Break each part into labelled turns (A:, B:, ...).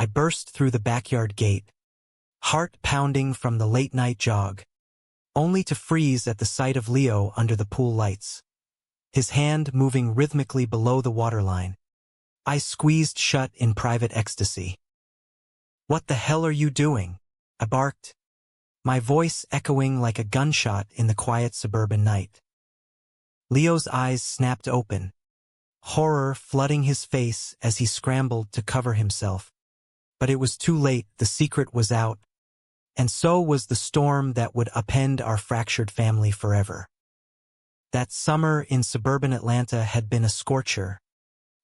A: I burst through the backyard gate, heart pounding from the late-night jog, only to freeze at the sight of Leo under the pool lights, his hand moving rhythmically below the waterline. Eyes squeezed shut in private ecstasy. "What the hell are you doing?" I barked, my voice echoing like a gunshot in the quiet suburban night. Leo's eyes snapped open, horror flooding his face as he scrambled to cover himself. But it was too late, the secret was out, and so was the storm that would upend our fractured family forever. That summer in suburban Atlanta had been a scorcher,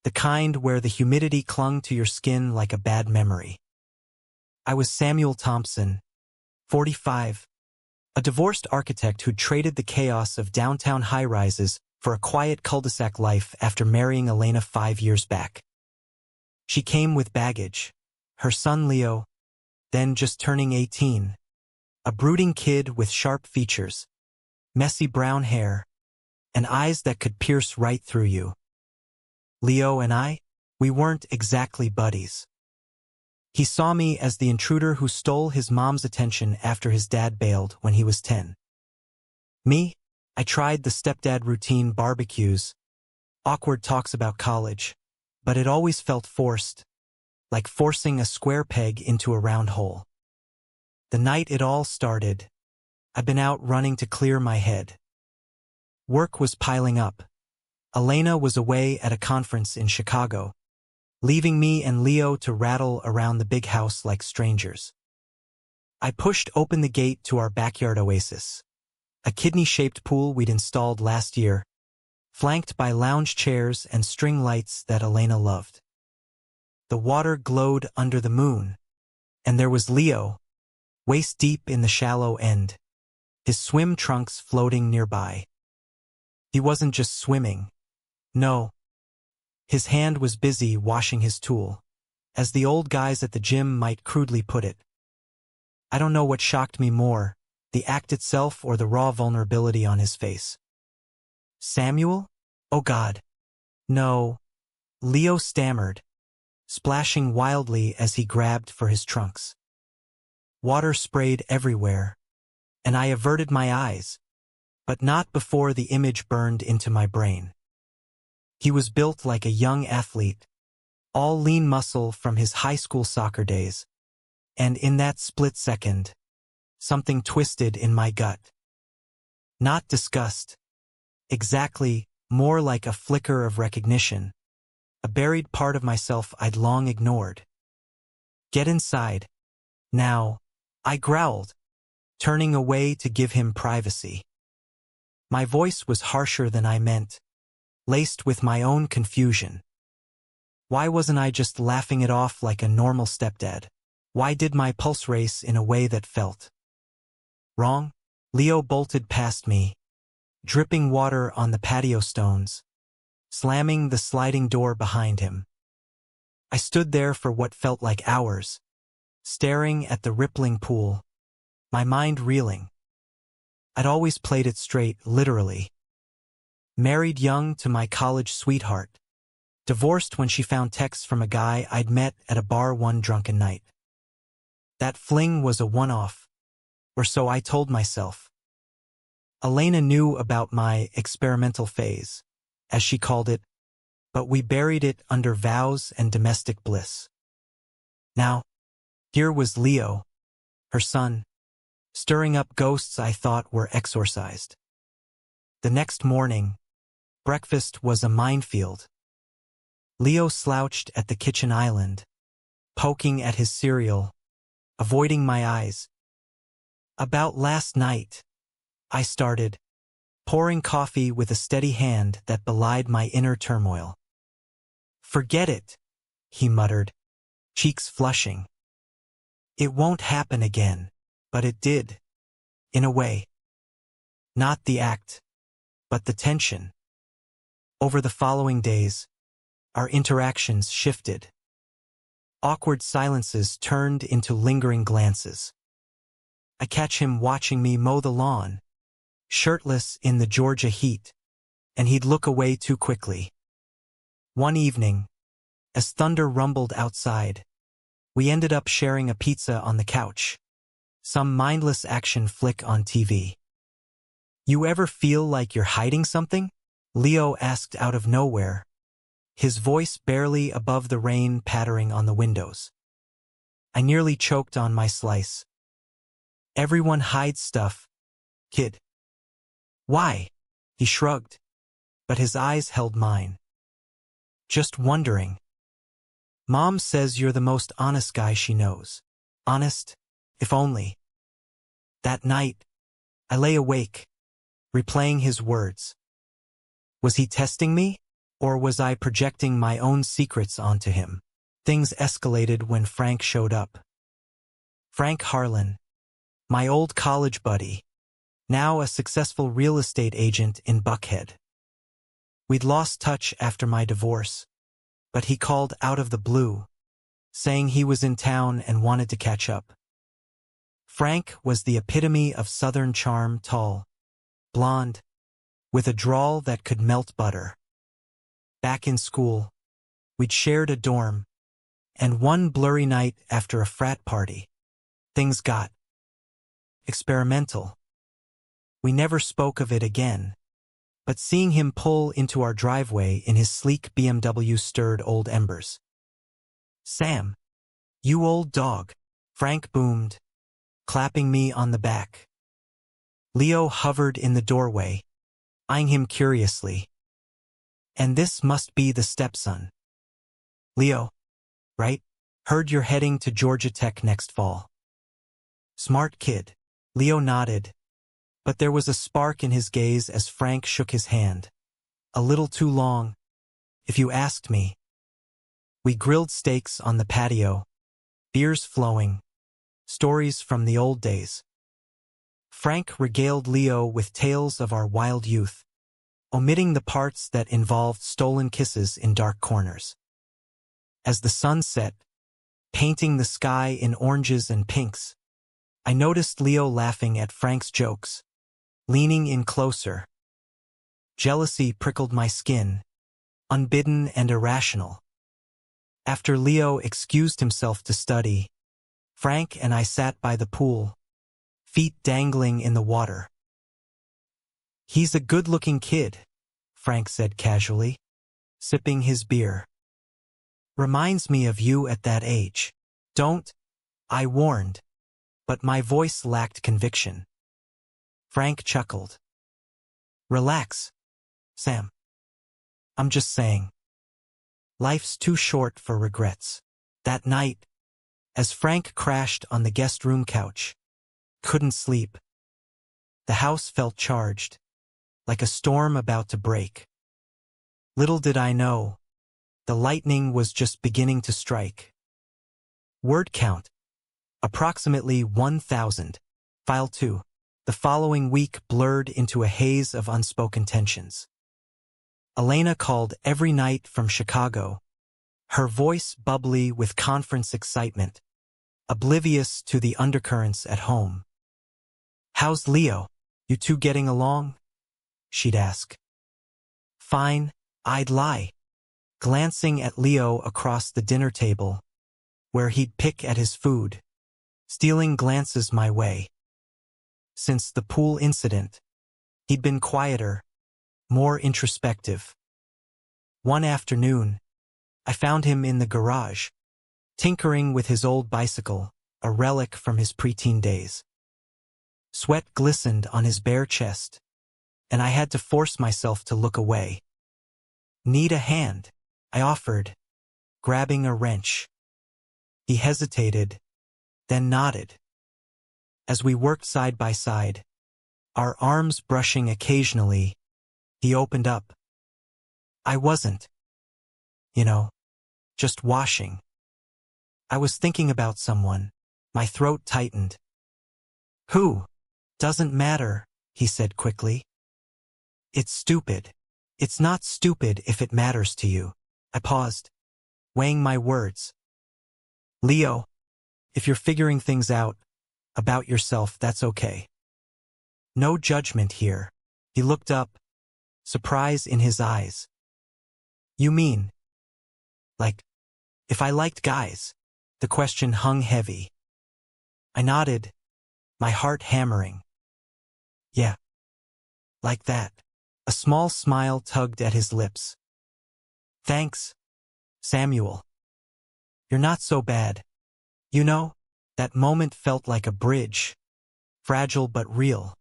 A: the kind where the humidity clung to your skin like a bad memory. I was Samuel Thompson, 45, a divorced architect who'd traded the chaos of downtown high-rises for a quiet cul-de-sac life after marrying Elena 5 years back. She came with baggage, her son Leo, then just turning 18, a brooding kid with sharp features, messy brown hair, and eyes that could pierce right through you. Leo and I, we weren't exactly buddies. He saw me as the intruder who stole his mom's attention after his dad bailed when he was 10. Me, I tried the stepdad routine, barbecues, awkward talks about college, but it always felt forced, like forcing a square peg into a round hole. The night it all started, I'd been out running to clear my head. Work was piling up. Elena was away at a conference in Chicago, leaving me and Leo to rattle around the big house like strangers. I pushed open the gate to our backyard oasis, a kidney-shaped pool we'd installed last year, flanked by lounge chairs and string lights that Elena loved. The water glowed under the moon, and there was Leo, waist-deep in the shallow end, his swim trunks floating nearby. He wasn't just swimming. No. His hand was busy washing his tool, as the old guys at the gym might crudely put it. I don't know what shocked me more, the act itself or the raw vulnerability on his face. "Samuel? Oh God. No." Leo stammered, splashing wildly as he grabbed for his trunks. Water sprayed everywhere, and I averted my eyes, but not before the image burned into my brain. He was built like a young athlete, all lean muscle from his high school soccer days, and in that split second, something twisted in my gut. Not disgust. Exactly, more like a flicker of recognition, a buried part of myself I'd long ignored. "Get inside. Now," I growled, turning away to give him privacy. My voice was harsher than I meant, laced with my own confusion. Why wasn't I just laughing it off like a normal stepdad? Why did my pulse race in a way that felt wrong? Leo bolted past me, dripping water on the patio stones, slamming the sliding door behind him. I stood there for what felt like hours, staring at the rippling pool, my mind reeling. I'd always played it straight, literally. Married young to my college sweetheart, divorced when she found texts from a guy I'd met at a bar one drunken night. That fling was a one-off, or so I told myself. Elena knew about my experimental phase, as she called it, but we buried it under vows and domestic bliss. Now, here was Leo, her son, stirring up ghosts I thought were exorcised. The next morning, breakfast was a minefield. Leo slouched at the kitchen island, poking at his cereal, avoiding my eyes. "About last night," I started, pouring coffee with a steady hand that belied my inner turmoil. "Forget it," he muttered, cheeks flushing. "It won't happen again," but it did, in a way. Not the act, but the tension. Over the following days, our interactions shifted. Awkward silences turned into lingering glances. I catch him watching me mow the lawn, shirtless in the Georgia heat, and he'd look away too quickly. One evening, as thunder rumbled outside, We ended up sharing a pizza on the couch. Some mindless action flick on TV. You ever feel like you're hiding something? Leo asked out of nowhere, his voice barely above the rain pattering on the windows. I nearly choked on my slice. Everyone hides stuff, kid. Why? He shrugged, but his eyes held mine. Just wondering. Mom says you're the most honest guy she knows. Honest? If only. That night, I lay awake, replaying his words. Was he testing me, or was I projecting my own secrets onto him? Things escalated when Frank showed up. Frank Harlan, my old college buddy, now a successful real estate agent in Buckhead. We'd lost touch after my divorce, but he called out of the blue, saying he was in town and wanted to catch up. Frank was the epitome of Southern charm, tall, blonde, with a drawl that could melt butter. Back in school, we'd shared a dorm, and one blurry night after a frat party, things got experimental. We never spoke of it again, but seeing him pull into our driveway in his sleek BMW stirred old embers. Sam, you old dog, Frank boomed, clapping me on the back. Leo hovered in the doorway, eyeing him curiously. And this must be the stepson. Leo, right? Heard you're heading to Georgia Tech next fall. Smart kid. Leo nodded, but there was a spark in his gaze as Frank shook his hand. A little too long, if you asked me. We grilled steaks on the patio, beers flowing, stories from the old days. Frank regaled Leo with tales of our wild youth, omitting the parts that involved stolen kisses in dark corners. As the sun set, painting the sky in oranges and pinks, I noticed Leo laughing at Frank's jokes, leaning in closer. Jealousy prickled my skin, unbidden and irrational. After Leo excused himself to study, Frank and I sat by the pool, feet dangling in the water. He's a good-looking kid, Frank said casually, sipping his beer. Reminds me of you at that age. Don't, I warned, but my voice lacked conviction. Frank chuckled. Relax, Sam. I'm just saying. Life's too short for regrets. That night, as Frank crashed on the guest room couch, couldn't sleep. The house felt charged, like a storm about to break. Little did I know, the lightning was just beginning to strike. Word count, approximately 1,000. File 2. The following week blurred into a haze of unspoken tensions. Elena called every night from Chicago, her voice bubbly with conference excitement, oblivious to the undercurrents at home. How's Leo? You two getting along? She'd ask. Fine, I'd lie, glancing at Leo across the dinner table, where he'd pick at his food, stealing glances my way. Since the pool incident, he'd been quieter, more introspective. One afternoon, I found him in the garage, tinkering with his old bicycle, a relic from his preteen days. Sweat glistened on his bare chest, and I had to force myself to look away. Need a hand? I offered, grabbing a wrench. He hesitated, then nodded. As we worked side by side, our arms brushing occasionally, he opened up. I wasn't, just washing. I was thinking about someone. My throat tightened. Who? Doesn't matter, he said quickly. It's stupid. It's not stupid if it matters to you. I paused, weighing my words. Leo, if you're figuring things out about yourself, that's okay. No judgment here. He looked up, surprise in his eyes. You mean, like, if I liked guys? The question hung heavy. I nodded, my heart hammering. Yeah. Like that. A small smile tugged at his lips. Thanks, Samuel. You're not so bad. You know, that moment felt like a bridge. Fragile but real.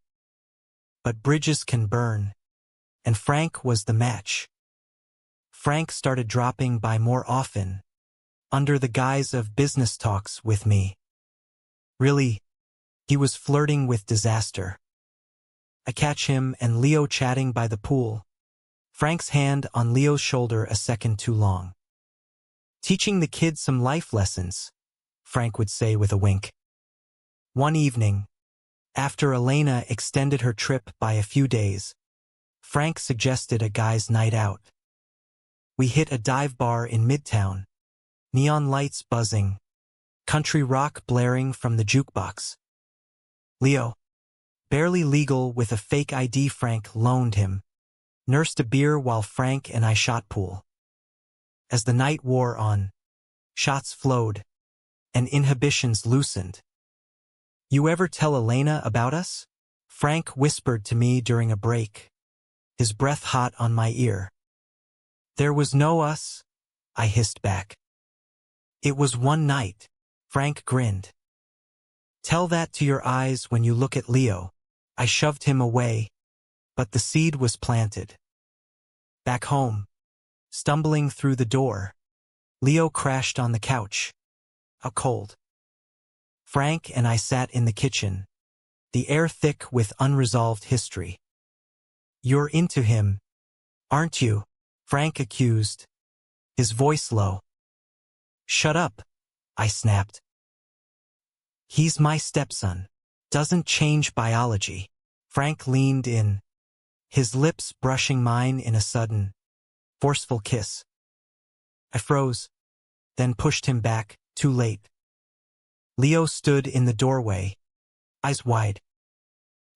A: But bridges can burn. And Frank was the match. Frank started dropping by more often, under the guise of business talks with me. Really, he was flirting with disaster. I catch him and Leo chatting by the pool. Frank's hand on Leo's shoulder a second too long. Teaching the kids some life lessons, Frank would say with a wink. One evening, after Elena extended her trip by a few days, Frank suggested a guy's night out. We hit a dive bar in Midtown, neon lights buzzing, country rock blaring from the jukebox. Leo, barely legal with a fake ID Frank loaned him, nursed a beer while Frank and I shot pool. As the night wore on, shots flowed, and inhibitions loosened. You ever tell Elena about us? Frank whispered to me during a break, his breath hot on my ear. There was no us, I hissed back. It was one night, Frank grinned. Tell that to your eyes when you look at Leo. I shoved him away, but the seed was planted. Back home, stumbling through the door, Leo crashed on the couch, out cold. Frank and I sat in the kitchen, the air thick with unresolved history. You're into him, aren't you? Frank accused, his voice low. Shut up, I snapped. He's my stepson. Doesn't change biology. Frank leaned in, his lips brushing mine in a sudden, forceful kiss. I froze, then pushed him back, too late. Leo stood in the doorway, eyes wide.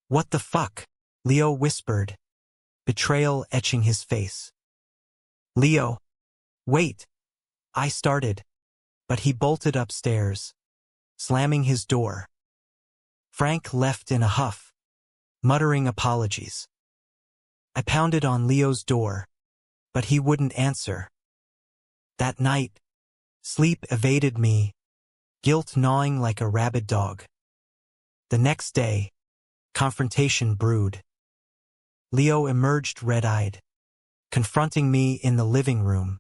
A: What the fuck? Leo whispered, betrayal etching his face. Leo, wait, I started, but he bolted upstairs, slamming his door. Frank left in a huff, muttering apologies. I pounded on Leo's door, but he wouldn't answer. That night, sleep evaded me, guilt gnawing like a rabid dog. The next day, confrontation brewed. Leo emerged red-eyed, confronting me in the living room.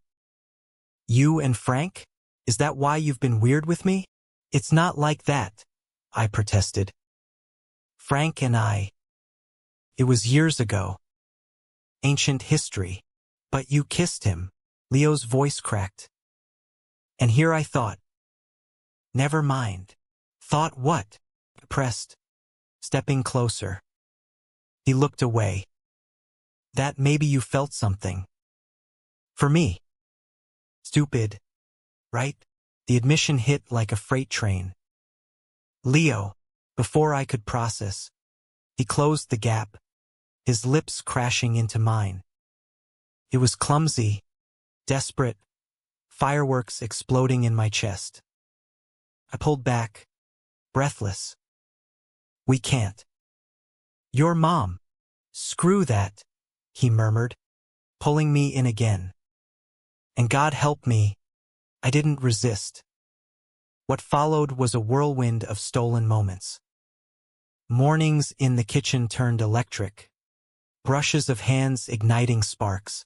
A: You and Frank? Is that why you've been weird with me? It's not like that, I protested. Frank and I. It was years ago. Ancient history. But you kissed him. Leo's voice cracked. And here I thought. Never mind. Thought what? Pressed, stepping closer. He looked away. That maybe you felt something. For me. Stupid. Right? The admission hit like a freight train. Leo, before I could process, he closed the gap, his lips crashing into mine. It was clumsy, desperate, fireworks exploding in my chest. I pulled back, breathless. We can't. Your mom. Screw that, he murmured, pulling me in again. And God help me, I didn't resist. What followed was a whirlwind of stolen moments. Mornings in the kitchen turned electric, brushes of hands igniting sparks.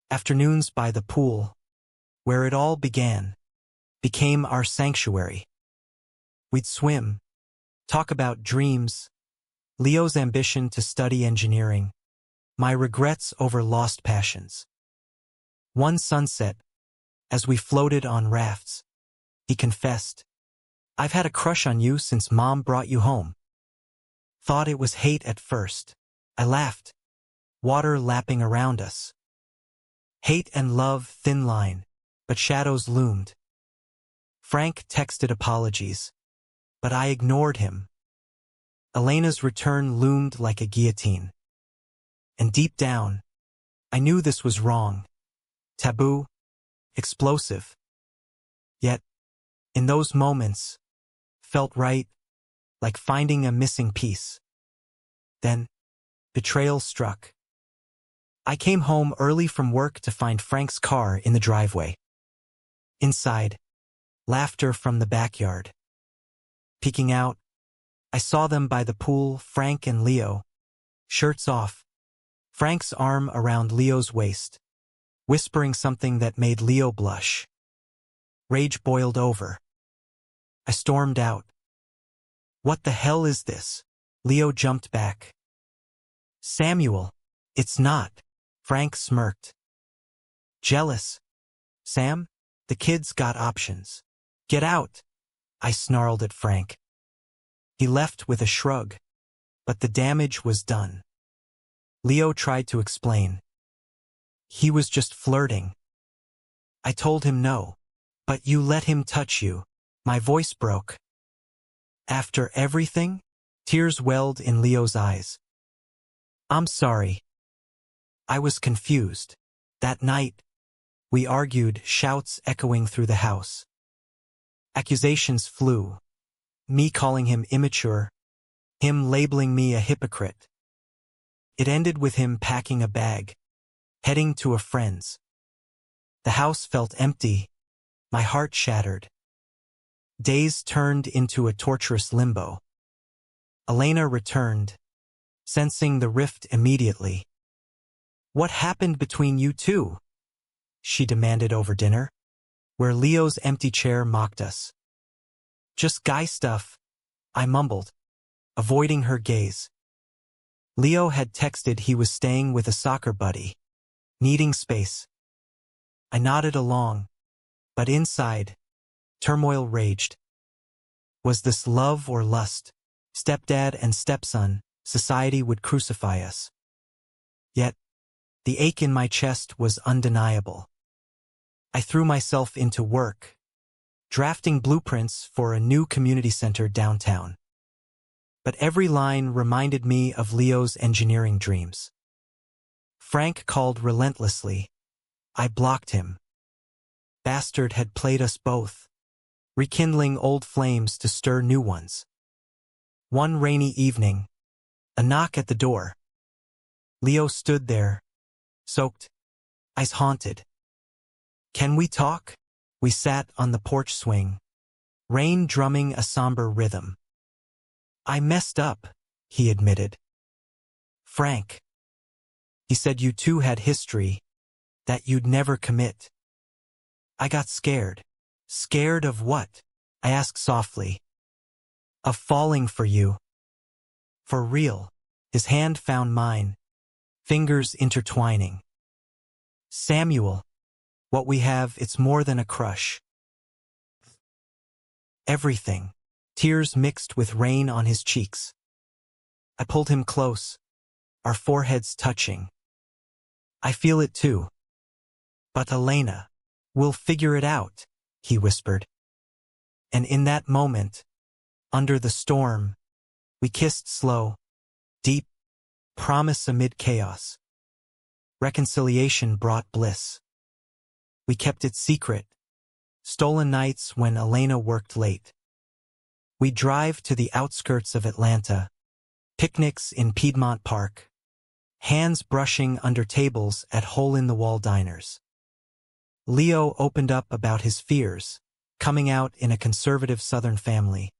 A: Afternoons by the pool, where it all began, became our sanctuary. We'd swim, talk about dreams, Leo's ambition to study engineering, my regrets over lost passions. One sunset, as we floated on rafts, he confessed, I've had a crush on you since Mom brought you home. Thought it was hate at first. I laughed, water lapping around us. Hate and love, thin line, but shadows loomed. Frank texted apologies, but I ignored him. Elena's return loomed like a guillotine. And deep down, I knew this was wrong. Taboo, explosive. Yet, In those moments, felt right, like finding a missing piece. Then, betrayal struck. I came home early from work to find Frank's car in the driveway. Inside, laughter from the backyard. Peeking out, I saw them by the pool, Frank and Leo, shirts off, Frank's arm around Leo's waist, whispering something that made Leo blush. Rage boiled over. I stormed out. "What the hell is this?" Leo jumped back. "Samuel, it's not." Frank smirked. "Jealous. Sam, the kid's got options. Get out." I snarled at Frank. He left with a shrug, but the damage was done. Leo tried to explain. He was just flirting. I told him no. "But you let him touch you." My voice broke. "After everything?" Tears welled in Leo's eyes. "I'm sorry." I was confused. That night, we argued, shouts echoing through the house. Accusations flew. Me calling him immature, him labeling me a hypocrite. It ended with him packing a bag, heading to a friend's. The house felt empty, my heart shattered. Days turned into a torturous limbo. Elena returned, sensing the rift immediately. "What happened between you two?" she demanded over dinner, where Leo's empty chair mocked us. "Just guy stuff," I mumbled, avoiding her gaze. Leo had texted he was staying with a soccer buddy, needing space. I nodded along, but inside, turmoil raged. Was this love or lust? Stepdad and stepson, society would crucify us. Yet, the ache in my chest was undeniable. I threw myself into work, drafting blueprints for a new community center downtown. But every line reminded me of Leo's engineering dreams. Frank called relentlessly. I blocked him. Bastard had played us both, rekindling old flames to stir new ones. One rainy evening, a knock at the door. Leo stood there, soaked, eyes haunted. "Can we talk?" We sat on the porch swing, rain drumming a somber rhythm. "I messed up," he admitted. "Frank." He said you two had history, that you'd never commit. I got scared. "Scared of what?" I asked softly. "Of falling for you." "For real." His hand found mine, fingers intertwining. "Samuel, what we have, it's more than a crush. Everything." Tears mixed with rain on his cheeks. I pulled him close, our foreheads touching. "I feel it too." "But Elena, we'll figure it out," he whispered. And in that moment, under the storm, we kissed slow, deep, promise amid chaos. Reconciliation brought bliss. We kept it secret, stolen nights when Elena worked late. We drive to the outskirts of Atlanta, picnics in Piedmont Park, hands brushing under tables at hole-in-the-wall diners. Leo opened up about his fears, coming out in a conservative Southern family,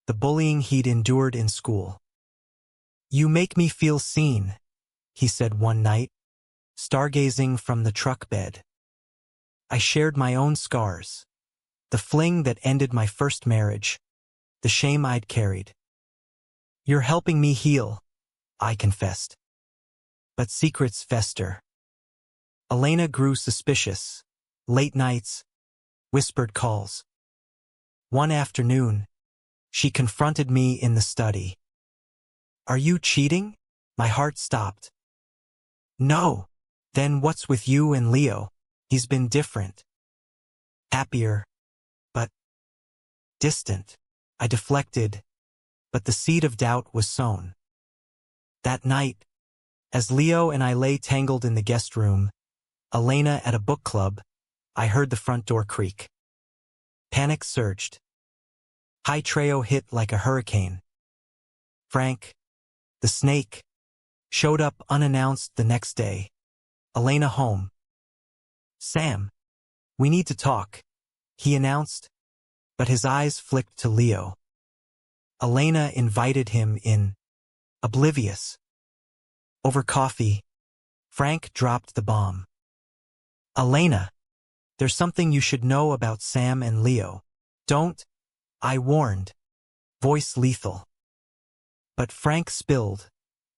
A: the bullying he'd endured in school. "You make me feel seen," he said one night, stargazing from the truck bed. I shared my own scars, the fling that ended my first marriage, the shame I'd carried. "You're helping me heal," I confessed. But secrets fester. Elena grew suspicious. Late nights, whispered calls. One afternoon, she confronted me in the study. "Are you cheating?" My heart stopped. "No." "Then what's with you and Leo? He's been different." "Happier, but distant." I deflected, but the seed of doubt was sown. That night, as Leo and I lay tangled in the guest room, Elena at a book club, I heard the front door creak. Panic surged. High Treo hit like a hurricane. Frank, the snake, showed up unannounced the next day. Elena home. Sam, we need to talk, he announced, but his eyes flicked to Leo. Elena invited him in, oblivious. Over coffee, Frank dropped the bomb. Elena, there's something you should know about Sam and Leo. Don't, I warned. Voice lethal. But Frank spilled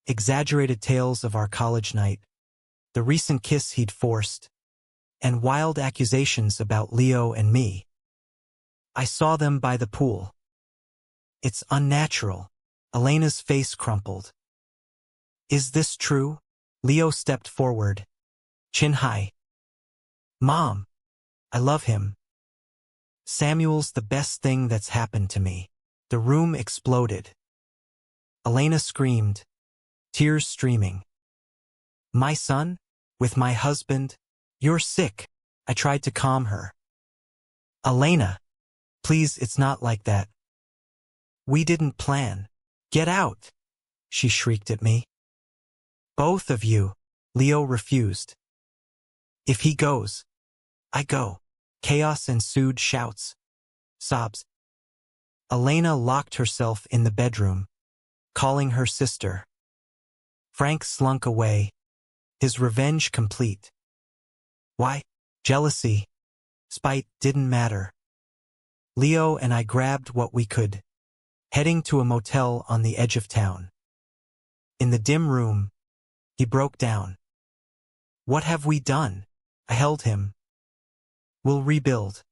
A: exaggerated tales of our college night, the recent kiss he'd forced, and wild accusations about Leo and me. I saw them by the pool. It's unnatural. Elena's face crumpled. Is this true? Leo stepped forward, chin high. Mom, I love him. Samuel's the best thing that's happened to me. The room exploded. Elena screamed, tears streaming. My son? With my husband? You're sick. I tried to calm her. Elena, please, it's not like that. We didn't plan. Get out, she shrieked at me. Both of you. Leo refused. If he goes, I go. Chaos ensued, shouts, sobs. Elena locked herself in the bedroom, calling her sister. Frank slunk away, his revenge complete. Why? Jealousy, spite didn't matter. Leo and I grabbed what we could, heading to a motel on the edge of town. In the dim room, he broke down. What have we done? I held him. We'll rebuild.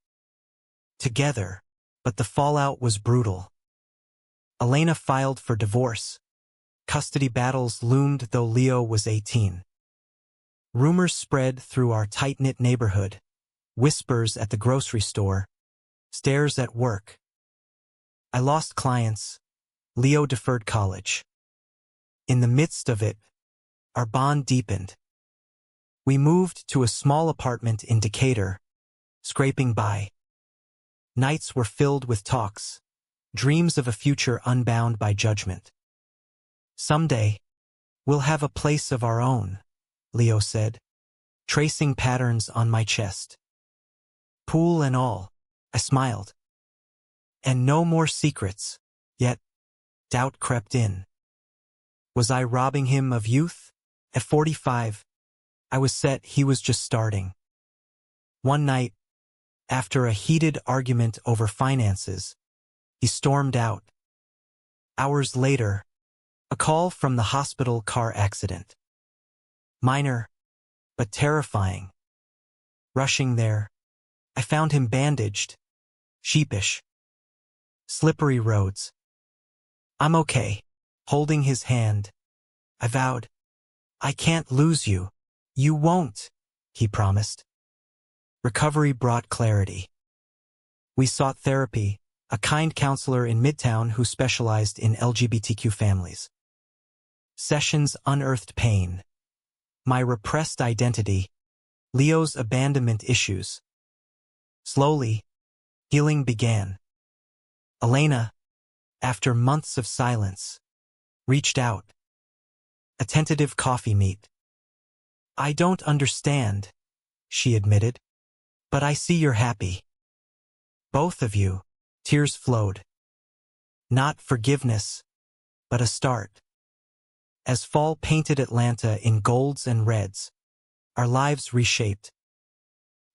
A: Together, but the fallout was brutal. Elena filed for divorce. Custody battles loomed though Leo was 18. Rumors spread through our tight-knit neighborhood, whispers at the grocery store, stares at work. I lost clients. Leo deferred college. In the midst of it, our bond deepened. We moved to a small apartment in Decatur, scraping by. Nights were filled with talks, dreams of a future unbound by judgment. Someday, we'll have a place of our own, Leo said, tracing patterns on my chest. Pool and all, I smiled. And no more secrets, yet doubt crept in. Was I robbing him of youth? At 45, I was set he was just starting. One night, after a heated argument over finances, he stormed out. Hours later, a call from the hospital car accident. Minor, but terrifying. Rushing there, I found him bandaged, sheepish. Slippery roads. I'm okay. Holding his hand, I vowed, I can't lose you. You won't, he promised. Recovery brought clarity. We sought therapy, a kind counselor in Midtown who specialized in LGBTQ families. Sessions unearthed pain. My repressed identity, Leo's abandonment issues. Slowly, healing began. Elena, after months of silence, reached out. A tentative coffee meet. I don't understand, she admitted, but I see you're happy. Both of you, tears flowed. Not forgiveness, but a start. As fall painted Atlanta in golds and reds, our lives reshaped.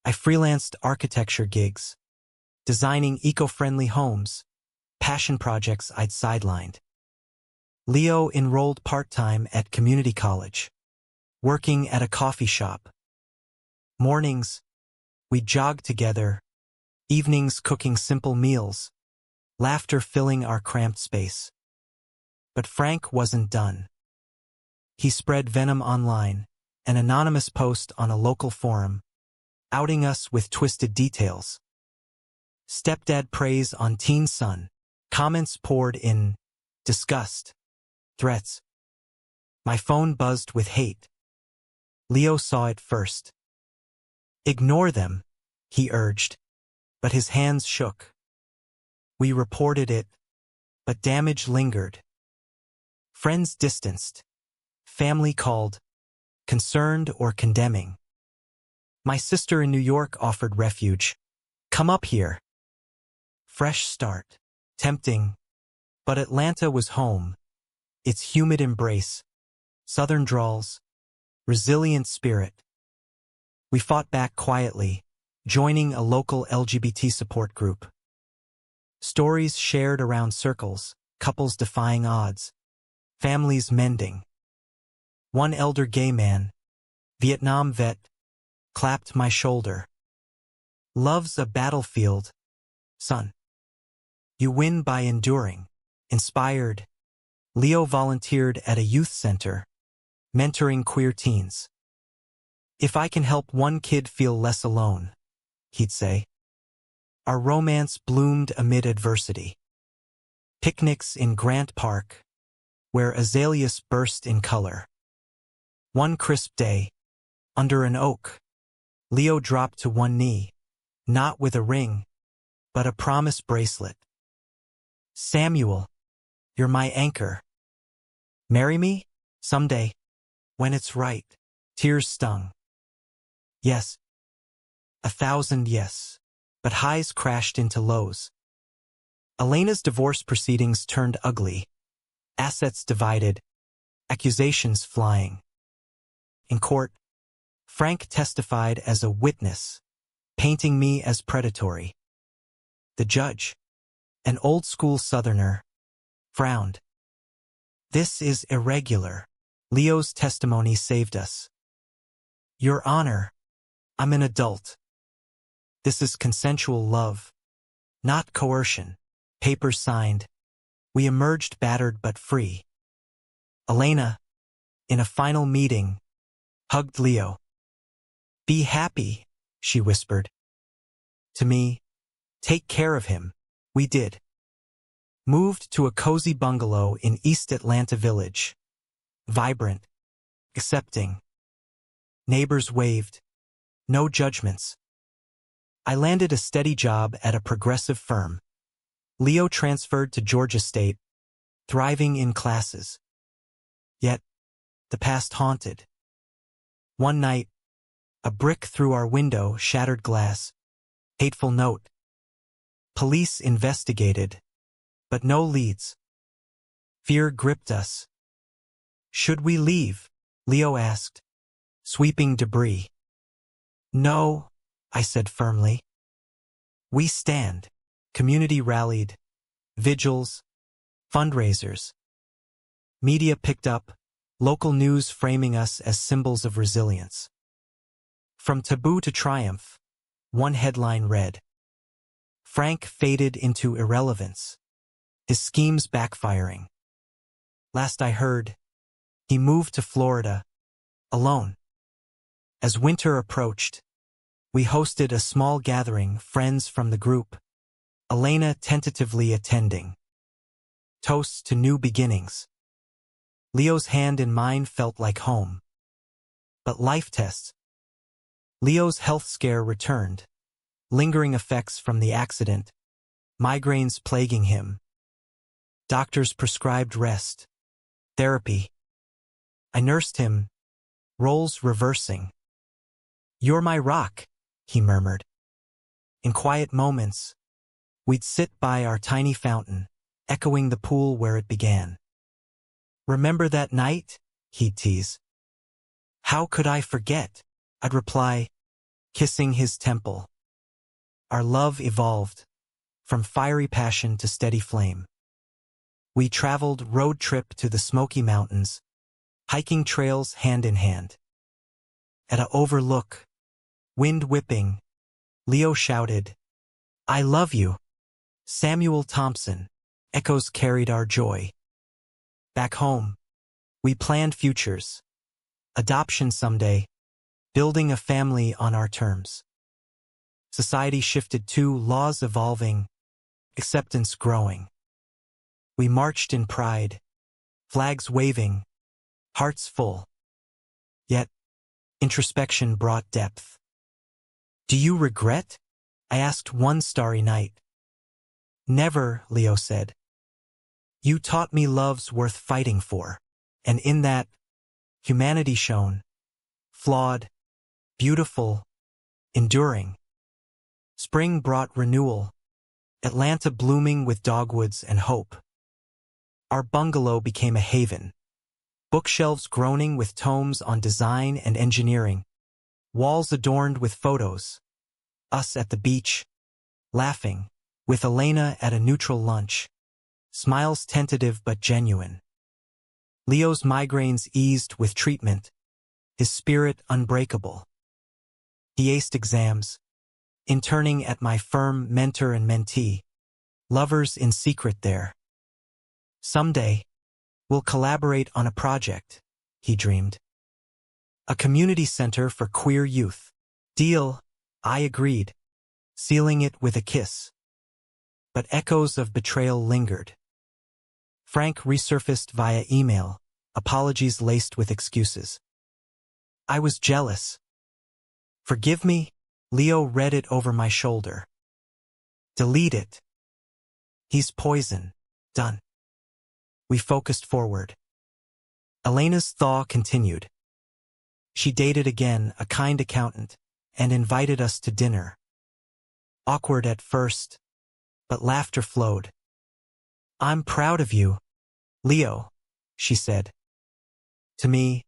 A: I freelanced architecture gigs, designing eco-friendly homes, passion projects I'd sidelined. Leo enrolled part-time at community college, working at a coffee shop. Mornings, we'd jog together, evenings cooking simple meals, laughter filling our cramped space. But Frank wasn't done. He spread venom online, an anonymous post on a local forum, outing us with twisted details. Stepdad preys on teen son, comments poured in, disgust, threats. My phone buzzed with hate. Leo saw it first. Ignore them, he urged. but his hands shook. We reported it, but damage lingered. Friends distanced. Family called, concerned or condemning. My sister in New York offered refuge. Come up here. Fresh start. Tempting. But Atlanta was home. Its humid embrace. Southern drawls. Resilient spirit. We fought back quietly, joining a local LGBT support group. Stories shared around circles, couples defying odds, families mending. One elder gay man, Vietnam vet, clapped my shoulder. Love's a battlefield, son. You win by enduring. Inspired, Leo volunteered at a youth center, mentoring queer teens. If I can help one kid feel less alone, he'd say. Our romance bloomed amid adversity. Picnics in Grant Park, where azaleas burst in color. One crisp day, under an oak, Leo dropped to one knee, not with a ring, but a promise bracelet. Samuel, you're my anchor. Marry me? Someday. When it's right. Tears stung. Yes. 1,000 yes. But highs crashed into lows. Elena's divorce proceedings turned ugly. Assets divided. Accusations flying. In court, Frank testified as a witness, painting me as predatory. The judge, an old-school Southerner, frowned. This is irregular. Leo's testimony saved us. Your Honor, I'm an adult. This is consensual love, not coercion. Papers signed. We emerged battered but free. Elena, in a final meeting, hugged Leo. Be happy, she whispered. To me, take care of him. We did. Moved to a cozy bungalow in East Atlanta Village. Vibrant. Accepting. Neighbors waved. No judgments. I landed a steady job at a progressive firm. Leo transferred to Georgia State, thriving in classes. Yet, the past haunted. One night, a brick through our window shattered glass. Hateful note. Police investigated, but no leads. Fear gripped us. Should we leave? Leo asked, sweeping debris. No, I said firmly. We stand. Community rallied. Vigils. Fundraisers. Media picked up. Local news framing us as symbols of resilience. From taboo to triumph, one headline read. Frank faded into irrelevance. His schemes backfiring. Last I heard, he moved to Florida, alone. As winter approached, we hosted a small gathering, friends from the group, Elena tentatively attending. Toasts to new beginnings. Leo's hand in mine felt like home. But life tests. Leo's health scare returned. Lingering effects from the accident. Migraines plaguing him. Doctors prescribed rest. Therapy. I nursed him. Roles reversing. You're my rock, he murmured. In quiet moments, we'd sit by our tiny fountain, echoing the pool where it began. Remember that night? He'd tease. How could I forget? I'd reply, kissing his temple. Our love evolved, from fiery passion to steady flame. We traveled road trip to the Smoky Mountains, hiking trails hand in hand. At a overlook, wind whipping, Leo shouted, I love you. Samuel Thompson, echoes carried our joy. Back home, we planned futures. Adoption someday, building a family on our terms. Society shifted too, laws evolving, acceptance growing. We marched in pride, flags waving, hearts full. Yet, introspection brought depth. Do you regret? I asked one starry night. Never, Leo said. You taught me love's worth fighting for, and in that, humanity shone. Flawed, beautiful, enduring. Spring brought renewal, Atlanta blooming with dogwoods and hope. Our bungalow became a haven, bookshelves groaning with tomes on design and engineering, walls adorned with photos, us at the beach, laughing, with Elena at a neutral lunch, smiles tentative but genuine. Leo's migraines eased with treatment, his spirit unbreakable. He aced exams, interning at my firm, mentor and mentee, lovers in secret there. Someday, we'll collaborate on a project, he dreamed. A community center for queer youth. Deal, I agreed, sealing it with a kiss. But echoes of betrayal lingered. Frank resurfaced via email, apologies laced with excuses. I was jealous. Forgive me? Leo read it over my shoulder. Delete it. He's poison. Done. We focused forward. Elena's thaw continued. She dated again a kind accountant and invited us to dinner. Awkward at first, but laughter flowed. I'm proud of you, Leo, she said. To me,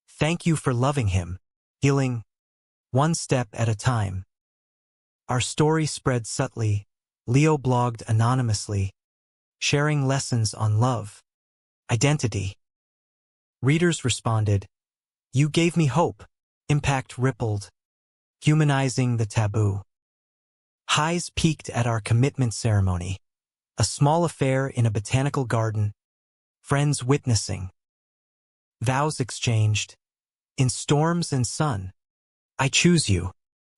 A: thank you for loving him, healing, one step at a time. Our story spread subtly. Leo blogged anonymously, sharing lessons on love, identity. Readers responded, You gave me hope. Impact rippled, humanizing the taboo. Highs peaked at our commitment ceremony, a small affair in a botanical garden, friends witnessing. Vows exchanged, in storms and sun. I choose you.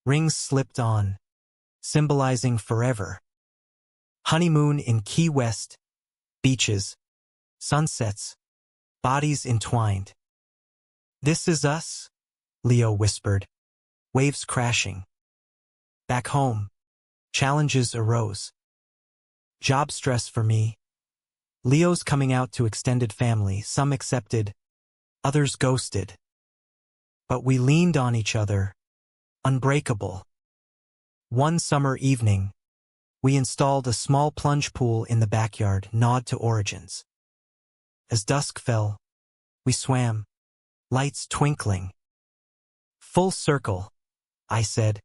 A: Rings slipped on, symbolizing forever. Honeymoon in Key West, beaches, sunsets, bodies entwined. This is us, Leo whispered, waves crashing. Back home, challenges arose. Job stress for me. Leo's coming out to extended family, some accepted, others ghosted. But we leaned on each other, unbreakable. One summer evening, we installed a small plunge pool in the backyard, nod to origins. As dusk fell, we swam, lights twinkling. Full circle, I said,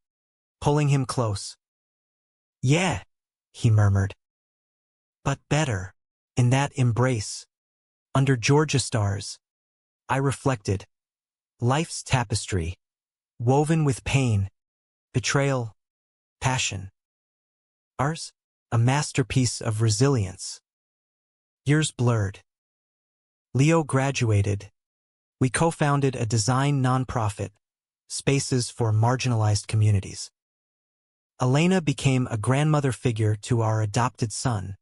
A: pulling him close. Yeah, he murmured. But better, in that embrace, under Georgia stars, I reflected. Life's tapestry, woven with pain, betrayal, passion. Ours, a masterpiece of resilience. Years blurred. Leo graduated. We co-founded a design nonprofit, Spaces for Marginalized Communities. Elena became a grandmother figure to our adopted son,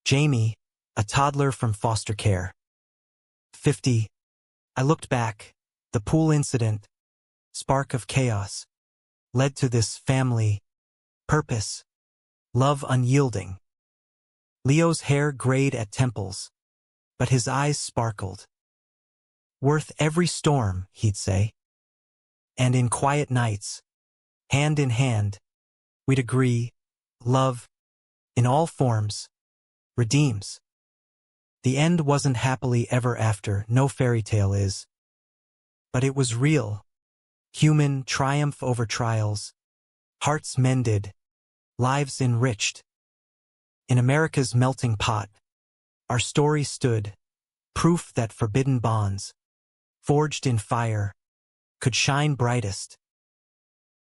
A: Jamie, a toddler from foster care. 50. I looked back. The pool incident, spark of chaos, led to this family, purpose, love unyielding. Leo's hair grayed at temples, but his eyes sparkled. Worth every storm, he'd say. And in quiet nights, hand in hand, we'd agree, love, in all forms, redeems. The end wasn't happily ever after, no fairy tale is. But it was real. Human triumph over trials, hearts mended, lives enriched. In America's melting pot, our story stood, proof that forbidden bonds, forged in fire, could shine brightest